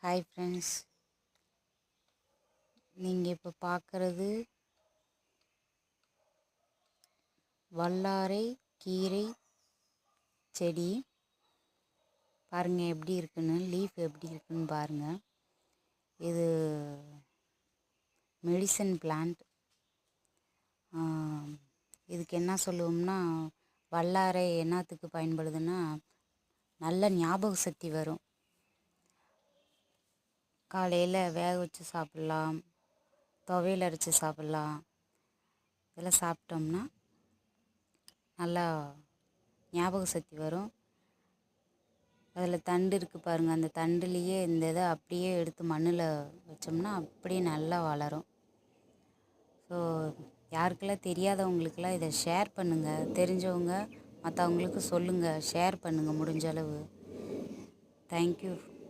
Hi friends, நீங்கள் இப்போ பார்க்குறது வல்லாரை கீரை செடி. பாருங்கள் எப்படி இருக்குன்னு, லீஃப் எப்படி இருக்குன்னு பாருங்கள். இது மெடிசன் பிளான்ட். இதுக்கு என்ன சொல்லுவோம்னா, வல்லாரை என்னத்துக்கு பயன்படுதுன்னா நல்ல ஞாபக சக்தி வரும். காலையில் வேக வச்சு சாப்பிட்லாம், துவையல் அரைச்சி சாப்பிட்லாம். இதெல்லாம் சாப்பிட்டோம்னா நல்லா ஞாபக சக்தி வரும். அதில் தண்டு இருக்குது பாருங்கள், அந்த தண்டுலேயே இந்த இதை அப்படியே எடுத்து மண்ணில் வச்சோம்னா அப்படியே நல்லா வளரும். ஸோ யாருக்கெல்லாம் தெரியாதவங்களுக்கெல்லாம் இதை ஷேர் பண்ணுங்கள். தெரிஞ்சவங்க மற்றவங்களுக்கு சொல்லுங்கள், ஷேர் பண்ணுங்கள் முடிஞ்ச அளவு. தேங்க்யூ.